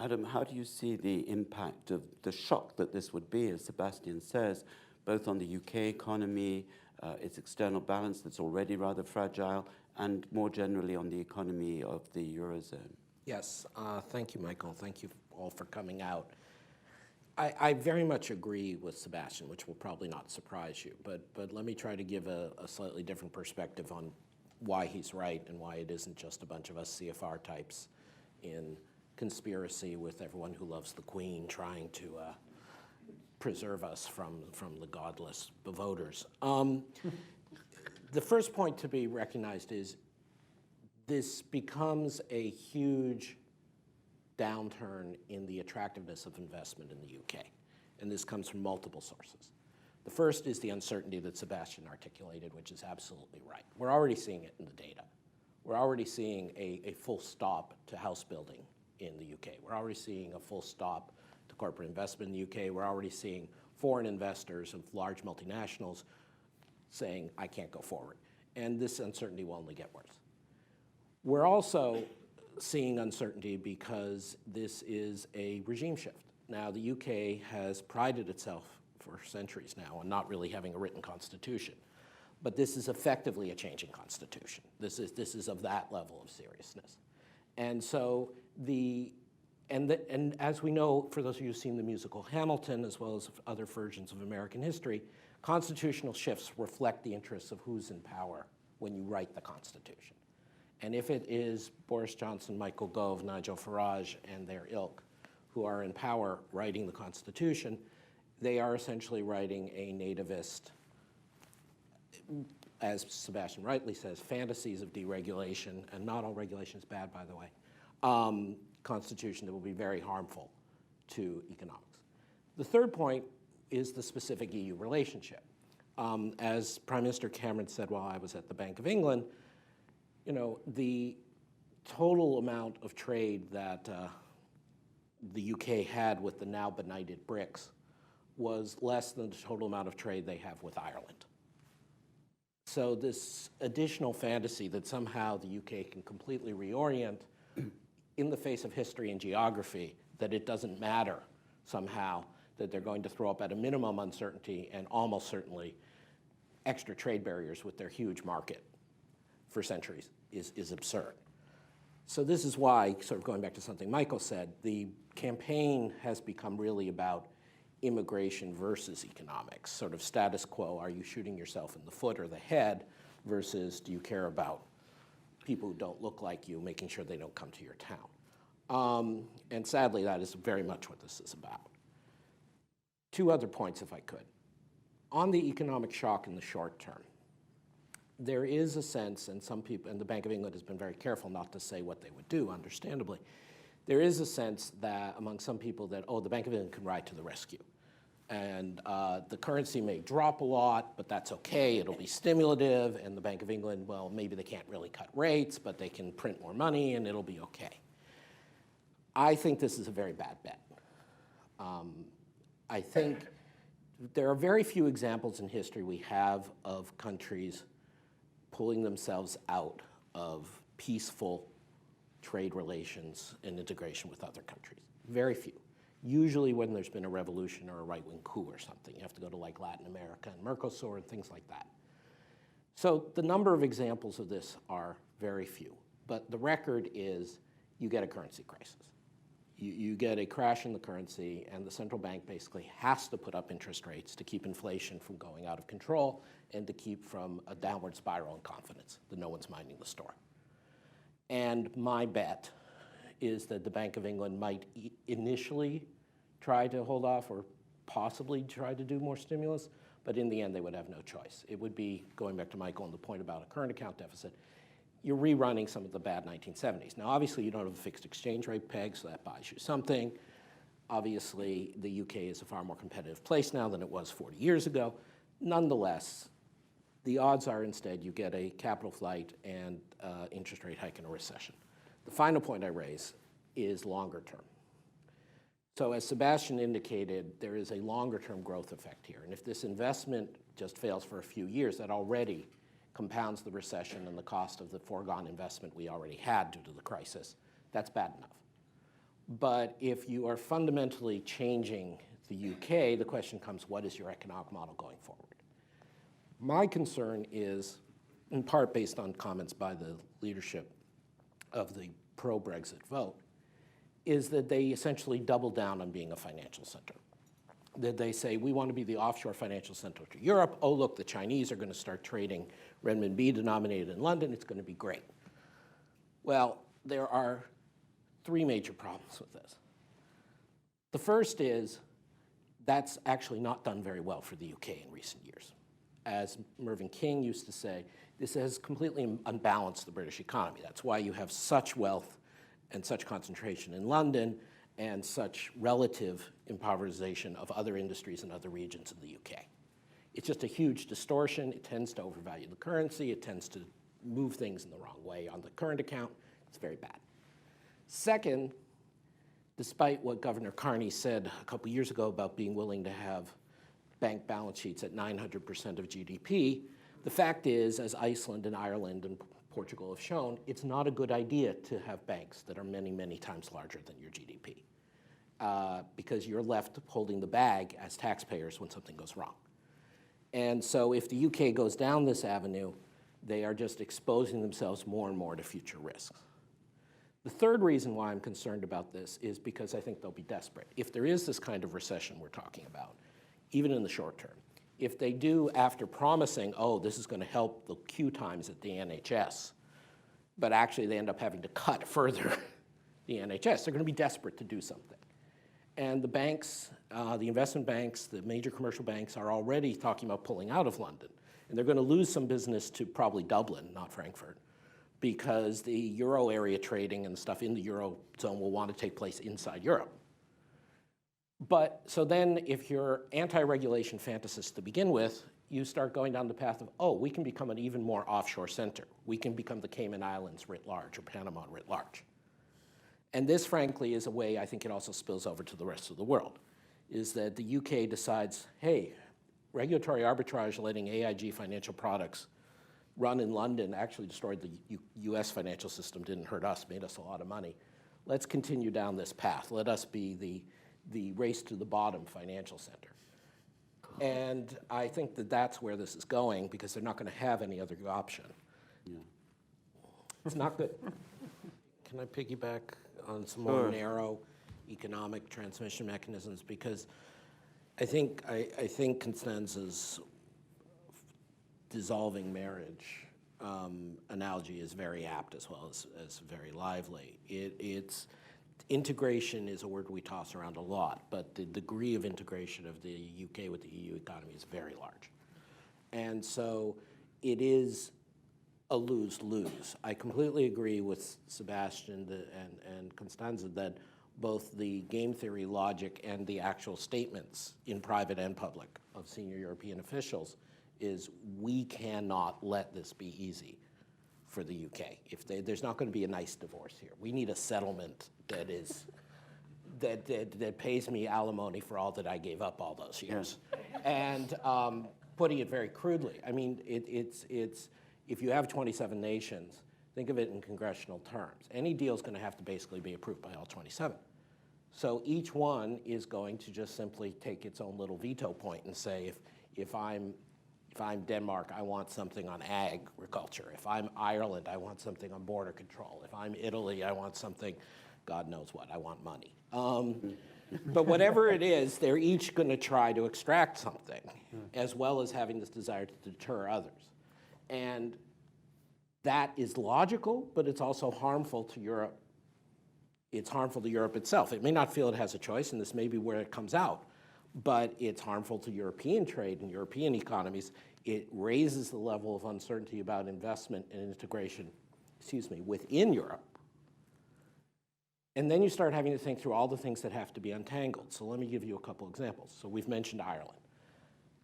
Adam, how do you see the impact of the shock that this would be, as Sebastian says, both on the UK economy, its external balance that's already rather fragile, and more generally on the economy of the Eurozone? Yes, thank you, Michael. Thank you all for coming out. I very much agree with Sebastian, which will probably not surprise you, but let me try to give a slightly different perspective on why he's right and why it isn't just a bunch of us CFR types in conspiracy with everyone who loves the Queen trying to preserve us from the godless voters. The first point to be recognized is this becomes a huge downturn in the attractiveness of investment in the UK, and this comes from multiple sources. The first is the uncertainty that Sebastian articulated, which is absolutely right. We're already seeing it in the data. We're already seeing a full stop to house building in the UK. We're already seeing a full stop to corporate investment in the UK. We're already seeing foreign investors and large multinationals saying, I can't go forward. And this uncertainty will only get worse. We're also seeing uncertainty because this is a regime shift. Now, the UK has prided itself for centuries now on not really having a written constitution. But this is effectively a changing constitution. This is of that level of seriousness. And so and as we know, for those of you who've seen the musical Hamilton, as well as other versions of American history, constitutional shifts reflect the interests of who's in power when you write the Constitution. And if it is Boris Johnson, Michael Gove, Nigel Farage, and their ilk who are in power writing the Constitution, they are essentially writing a nativist, as Sebastian rightly says, fantasies of deregulation, and not all regulation is bad, by the way, constitution that will be very harmful to economics. The third point is the specific EU relationship. As Prime Minister Cameron said while I was at the Bank of England, you know, the total amount of trade that the UK had with the now benighted BRICS was less than the total amount of trade they have with Ireland. So this additional fantasy that somehow the UK can completely reorient in the face of history and geography, that it doesn't matter somehow, that they're going to throw up at a minimum uncertainty and almost certainly extra trade barriers with their huge market for centuries is absurd. So this is why, sort of going back to something Michael said, the campaign has become really about immigration versus economics, sort of status quo. Are you shooting yourself in the foot or the head versus do you care about people who don't look like you, making sure they don't come to your town? And sadly, that is very much what this is about. Two other points, if I could. On the economic shock in the short term, there is a sense, and some people, and the Bank of England has been very careful not to say what they would do, understandably, there is a sense that among some people that, oh, the Bank of England can ride to the rescue. And the currency may drop a lot, but that's okay, it'll be stimulative, and the Bank of England, well, maybe they can't really cut rates, but they can print more money and it'll be okay. I think this is a very bad bet. I think there are very few examples in history we have of countries pulling themselves out of peaceful trade relations and integration with other countries. Very few. Usually when there's been a revolution or a right-wing coup or something. You have to go to like Latin America and Mercosur and things like that. So the number of examples of this are very few. But the record is you get a currency crisis. You get a crash in the currency, and the central bank basically has to put up interest rates to keep inflation from going out of control and to keep from a downward spiral in confidence that no one's minding the store. And my bet is that the Bank of England might initially try to hold off or possibly try to do more stimulus, but in the end they would have no choice. It would be, going back to Michael and the point about a current account deficit, you're rerunning some of the bad 1970s. Now, obviously, you don't have a fixed exchange rate peg, so that buys you something. Obviously, the UK is a far more competitive place now than it was 40 years ago. Nonetheless, the odds are instead you get a capital flight and interest rate hike in a recession. The final point I raise is longer term. So as Sebastian indicated, there is a longer term growth effect here. And if this investment just fails for a few years, that already compounds the recession and the cost of the foregone investment we already had due to the crisis. That's bad enough. But if you are fundamentally changing the UK, the question comes, what is your economic model going forward? My concern is, in part based on comments by the leadership of the pro-Brexit vote, is that they essentially double down on being a financial center. That they say, we want to be the offshore financial center to Europe. Oh, look, the Chinese are going to start trading renminbi denominated in London. It's going to be great. Well, there are three major problems with this. The first is that's actually not done very well for the UK in recent years. As Mervyn King used to say, this has completely unbalanced the British economy. That's why you have such wealth and such concentration in London and such relative impoverization of other industries in other regions of the UK. It's just a huge distortion. It tends to overvalue the currency. It tends to move things in the wrong way on the current account. It's very bad. Second, despite what Governor Carney said a couple years ago about being willing to have bank balance sheets at 900% of GDP, the fact is, as Iceland and Ireland and Portugal have shown, it's not a good idea to have banks that are many, many times larger than your GDP because you're left holding the bag as taxpayers when something goes wrong. And so if the UK goes down this avenue, they are just exposing themselves more and more to future risks. The third reason why I'm concerned about this is because I think they'll be desperate. If there is this kind of recession we're talking about, even in the short term, if they do, after promising, oh, this is going to help the queue times at the NHS, but actually they end up having to cut further the NHS, they're going to be desperate to do something. And the banks, the investment banks, the major commercial banks are already talking about pulling out of London. And they're going to lose some business to probably Dublin, not Frankfurt, because the euro area trading and stuff in the eurozone will want to take place inside Europe. But so then if you're anti-regulation fantasists to begin with, you start going down the path of, oh, we can become an even more offshore center. We can become the Cayman Islands writ large or Panama writ large. And this, frankly, is a way I think it also spills over to the rest of the world, is that the UK decides, hey, regulatory arbitrage letting AIG financial products run in London actually destroyed the US financial system, didn't hurt us, made us a lot of money. Let's continue down this path. Let us be the race to the bottom financial center. And I think that that's where this is going because they're not going to have any other option. Yeah. It's not good. Can I piggyback on some more narrow economic transmission mechanisms? Because I think Constanza's dissolving marriage analogy is very apt as well as very lively. It's integration is a word we toss around a lot, but the degree of integration of the UK with the EU economy is very large. And so it is a lose-lose. I completely agree with Sebastian and Constanza that both the game theory logic and the actual statements in private and public of senior European officials is we cannot let this be easy for the UK. There's not going to be a nice divorce here. We need a settlement that is that pays me alimony for all that I gave up all those years. And putting it very crudely, I mean, it's if you have 27 nations, think of it in congressional terms. Any deal is going to have to basically be approved by all 27. So each one is going to just simply take its own little veto point and say, if I'm Denmark, I want something on agriculture. If I'm Ireland, I want something on border control. If I'm Italy, I want something, God knows what, I want money. But whatever it is, they're each going to try to extract something, as well as having this desire to deter others. And that is logical, but it's also harmful to Europe. It's harmful to Europe itself. It may not feel it has a choice, and this may be where it comes out, but it's harmful to European trade and European economies. It raises the level of uncertainty about investment and integration, within Europe. And then you start having to think through all the things that have to be untangled. So let me give you a couple examples. So we've mentioned Ireland.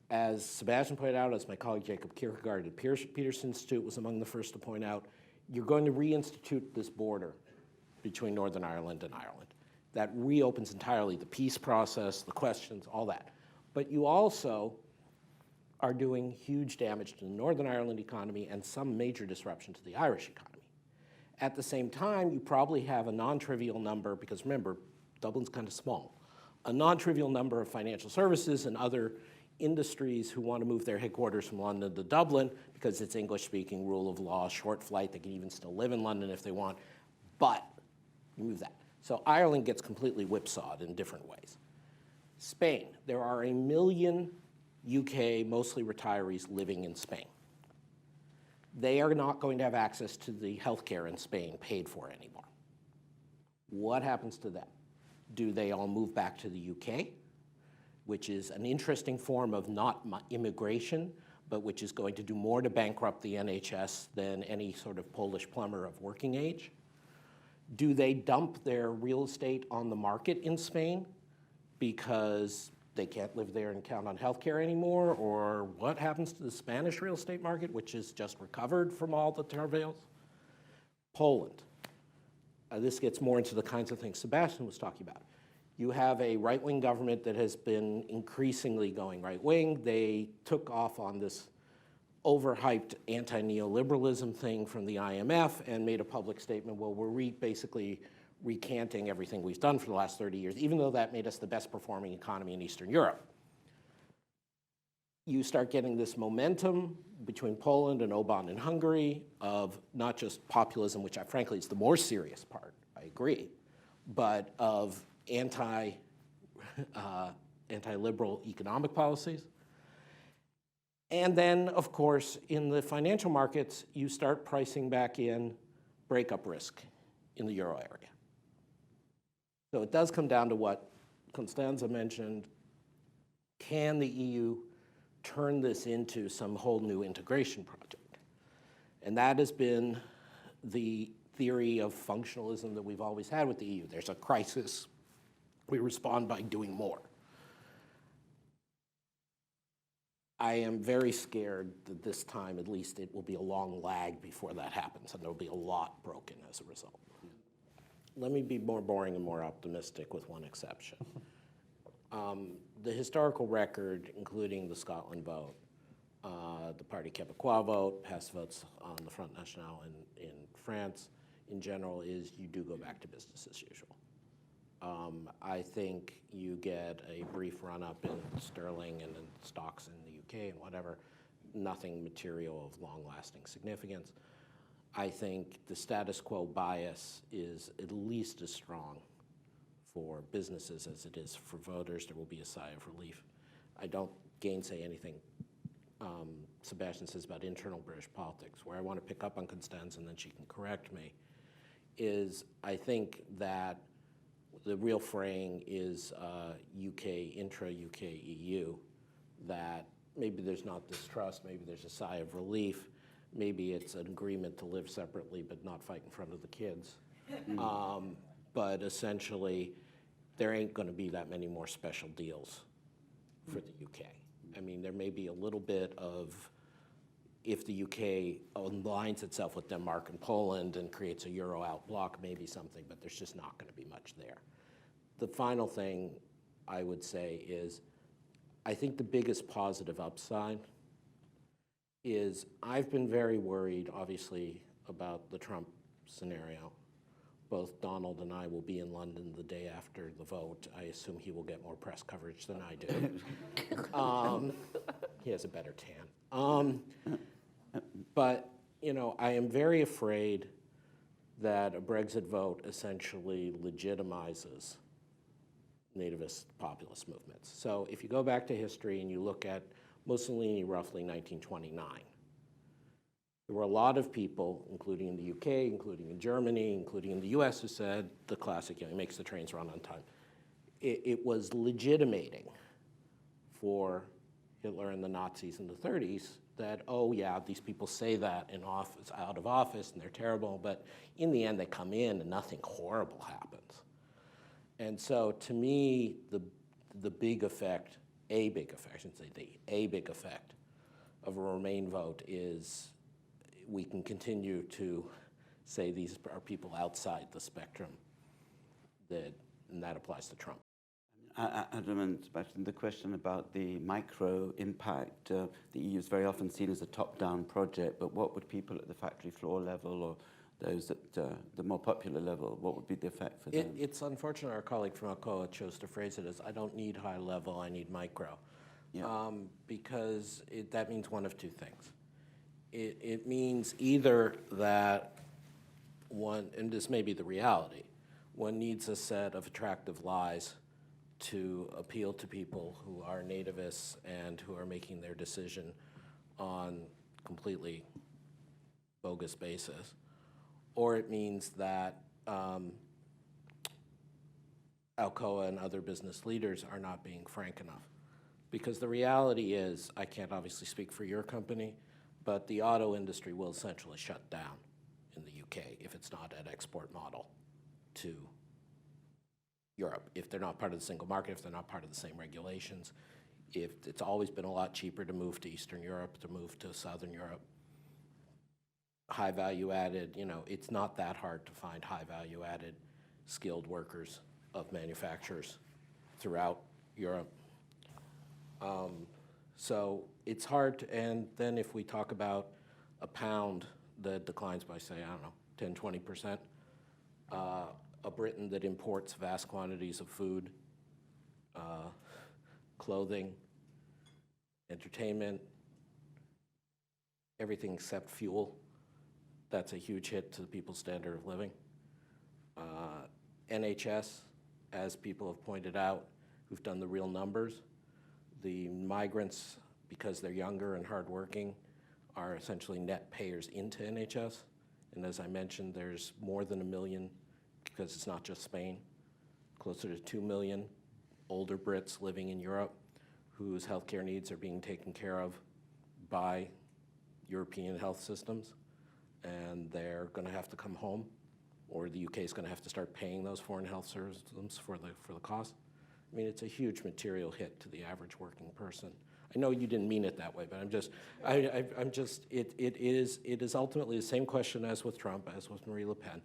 As Sebastian pointed out, as my colleague Jacob Kierkegaard at Peterson Institute was among the first to point out, you're going to reinstitute this border between Northern Ireland and Ireland. That reopens entirely the peace process, the questions, all that. But you also are doing huge damage to the Northern Ireland economy and some major disruption to the Irish economy. At the same time, you probably have a non-trivial number, because remember, Dublin's kind of small. A non-trivial number of financial services and other industries who want to move their headquarters from London to Dublin because it's English-speaking, rule of law, short flight, they can even still live in London if they want, but you move that. So Ireland gets completely whipsawed in different ways. Spain, there are 1 million UK, mostly retirees, living in Spain. They are not going to have access to the healthcare in Spain paid for anymore. What happens to them? Do they all move back to the UK, which is an interesting form of not immigration, but which is going to do more to bankrupt the NHS than any sort of Polish plumber of working age? Do they dump their real estate on the market in Spain because they can't live there and count on healthcare anymore? Or what happens to the Spanish real estate market, which has just recovered from all the travails? Poland. This gets more into the kinds of things Sebastian was talking about. You have a right-wing government that has been increasingly going right-wing. They took off on this overhyped anti-neoliberalism thing from the IMF and made a public statement, well, we're basically recanting everything we've done for the last 30 years, even though that made us the best performing economy in Eastern Europe. You start getting this momentum between Poland and Orbán in Hungary of not just populism, which frankly is the more serious part, I agree, but of anti-liberal economic policies. And then, of course, in the financial markets, you start pricing back in breakup risk in the euro area. So it does come down to what Constanza mentioned. Can the EU turn this into some whole new integration project? And that has been the theory of functionalism that we've always had with the EU. There's a crisis. We respond by doing more. I am very scared that this time, at least, it will be a long lag before that happens, and there will be a lot broken as a result. Let me be more boring and more optimistic with one exception. The historical record, including the Scotland vote, the Parti Québécois vote, past votes on the Front National in France, in general, is you do go back to business as usual. I think you get a brief run-up in sterling and in stocks in the UK and whatever, nothing material of long-lasting significance. I think the status quo bias is at least as strong for businesses as it is for voters. There will be a sigh of relief. I don't gainsay anything Sebastian says about internal British politics. Where I want to pick up on Constanza, and then she can correct me, is I think that the real fraying is UK, intra-UK EU, that maybe there's not distrust, maybe there's a sigh of relief, maybe it's an agreement to live separately but not fight in front of the kids. But essentially, there ain't going to be that many more special deals for the UK. I mean, there may be a little bit of, if the UK aligns itself with Denmark and Poland and creates a Euro out block, maybe something, but there's just not going to be much there. The final thing I would say is, I think the biggest positive upside is I've been very worried, obviously, about the Trump scenario. Both Donald and I will be in London the day after the vote. I assume he will get more press coverage than I do. He has a better tan. But, you know, I am very afraid that a Brexit vote essentially legitimizes nativist populist movements. So if you go back to history and you look at Mussolini, roughly 1929, there were a lot of people, including in the UK, including in Germany, including in the US, who said the classic, you know, it makes the trains run on time. It was legitimating for Hitler and the Nazis in the 30s that, oh yeah, these people say that in office, out of office, and they're terrible, but in the end they come in and nothing horrible happens. And so to me, the big effect, a big effect, I shouldn't say a big effect of a Remain vote is we can continue to say these are people outside the spectrum, and that applies to Trump. Adam and Sebastian, the question about the micro impact, the EU is very often seen as a top-down project, but what would people at the factory floor level or those at the more popular level, what would be the effect for them? It's unfortunate our colleague from Alcoa chose to phrase it as, I don't need high level, I need micro. Yeah. Because that means one of two things. It means either that one, and this may be the reality, one needs a set of attractive lies to appeal to people who are nativists and who are making their decision on completely bogus basis, or it means that Alcoa and other business leaders are not being frank enough. Because the reality is, I can't obviously speak for your company, but the auto industry will essentially shut down in the UK if it's not an export model to Europe, if they're not part of the single market, if they're not part of the same regulations, if it's always been a lot cheaper to move to Eastern Europe, to move to Southern Europe. High value added, it's not that hard to find high value added skilled workers of manufacturers throughout Europe. So it's hard to, and then if we talk about a pound that declines by, say, I don't know, 10, 20%, a Britain that imports vast quantities of food, clothing, entertainment, everything except fuel, that's a huge hit to the people's standard of living. NHS, as people have pointed out, who've done the real numbers, the migrants, because they're younger and hardworking, are essentially net payers into NHS. And as I mentioned, there's more than 1 million, because it's not just Spain, closer to 2 million older Brits living in Europe whose healthcare needs are being taken care of by European health systems. And they're going to have to come home, or the UK is going to have to start paying those foreign health systems for the cost. I mean, it's a huge material hit to the average working person. I know you didn't mean it that way, but it is ultimately the same question as with Trump, as with Marie Le Pen.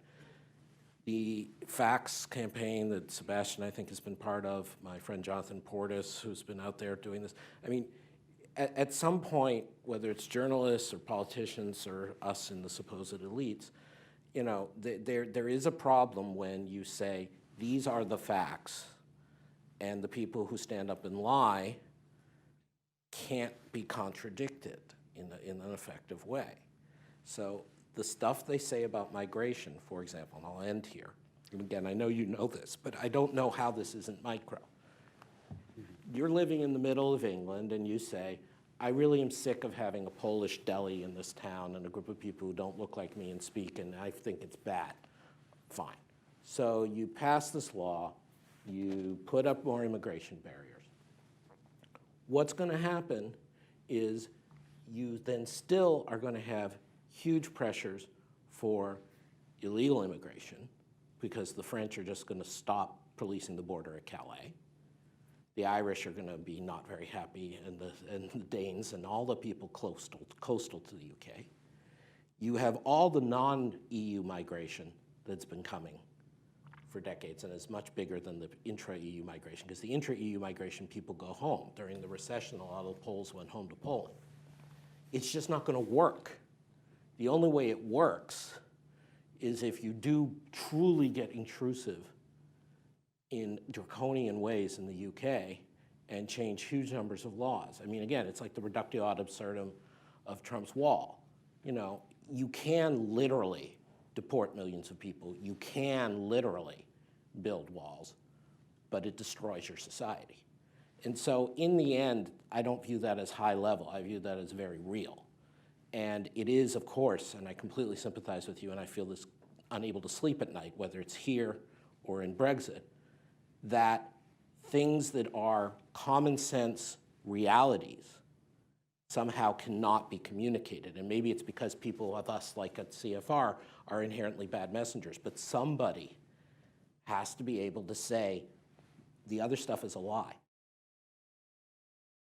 The facts campaign that Sebastian, I think, has been part of, my friend Jonathan Portis, who's been out there doing this, I mean, at some point, whether it's journalists or politicians or us in the supposed elites, there is a problem when you say, these are the facts, and the people who stand up and lie can't be contradicted in an effective way. So the stuff they say about migration, for example, and I'll end here, and again, I know you know this, but I don't know how this isn't micro. You're living in the middle of England and you say, I really am sick of having a Polish deli in this town and a group of people who don't look like me and speak, and I think it's bad. Fine. So you pass this law, you put up more immigration barriers. What's going to happen is you then still are going to have huge pressures for illegal immigration, because the French are just going to stop policing the border at Calais. The Irish are going to be not very happy, and the Danes and all the people coastal to the UK. You have all the non-EU migration that's been coming for decades and is much bigger than the intra-EU migration, because the intra-EU migration, people go home. During the recession, a lot of the Poles went home to Poland. It's just not going to work. The only way it works is if you do truly get intrusive in draconian ways in the UK and change huge numbers of laws. I mean, again, it's like the reductio ad absurdum of Trump's wall. You can literally deport millions of people. You can literally build walls, but it destroys your society. And so in the end, I don't view that as high level. I view that as very real. And it is, of course, and I completely sympathize with you, and I feel this unable to sleep at night, whether it's here or in Brexit, that things that are common sense realities somehow cannot be communicated. And maybe it's because people of us, like at CFR, are inherently bad messengers, but somebody has to be able to say the other stuff is a lie.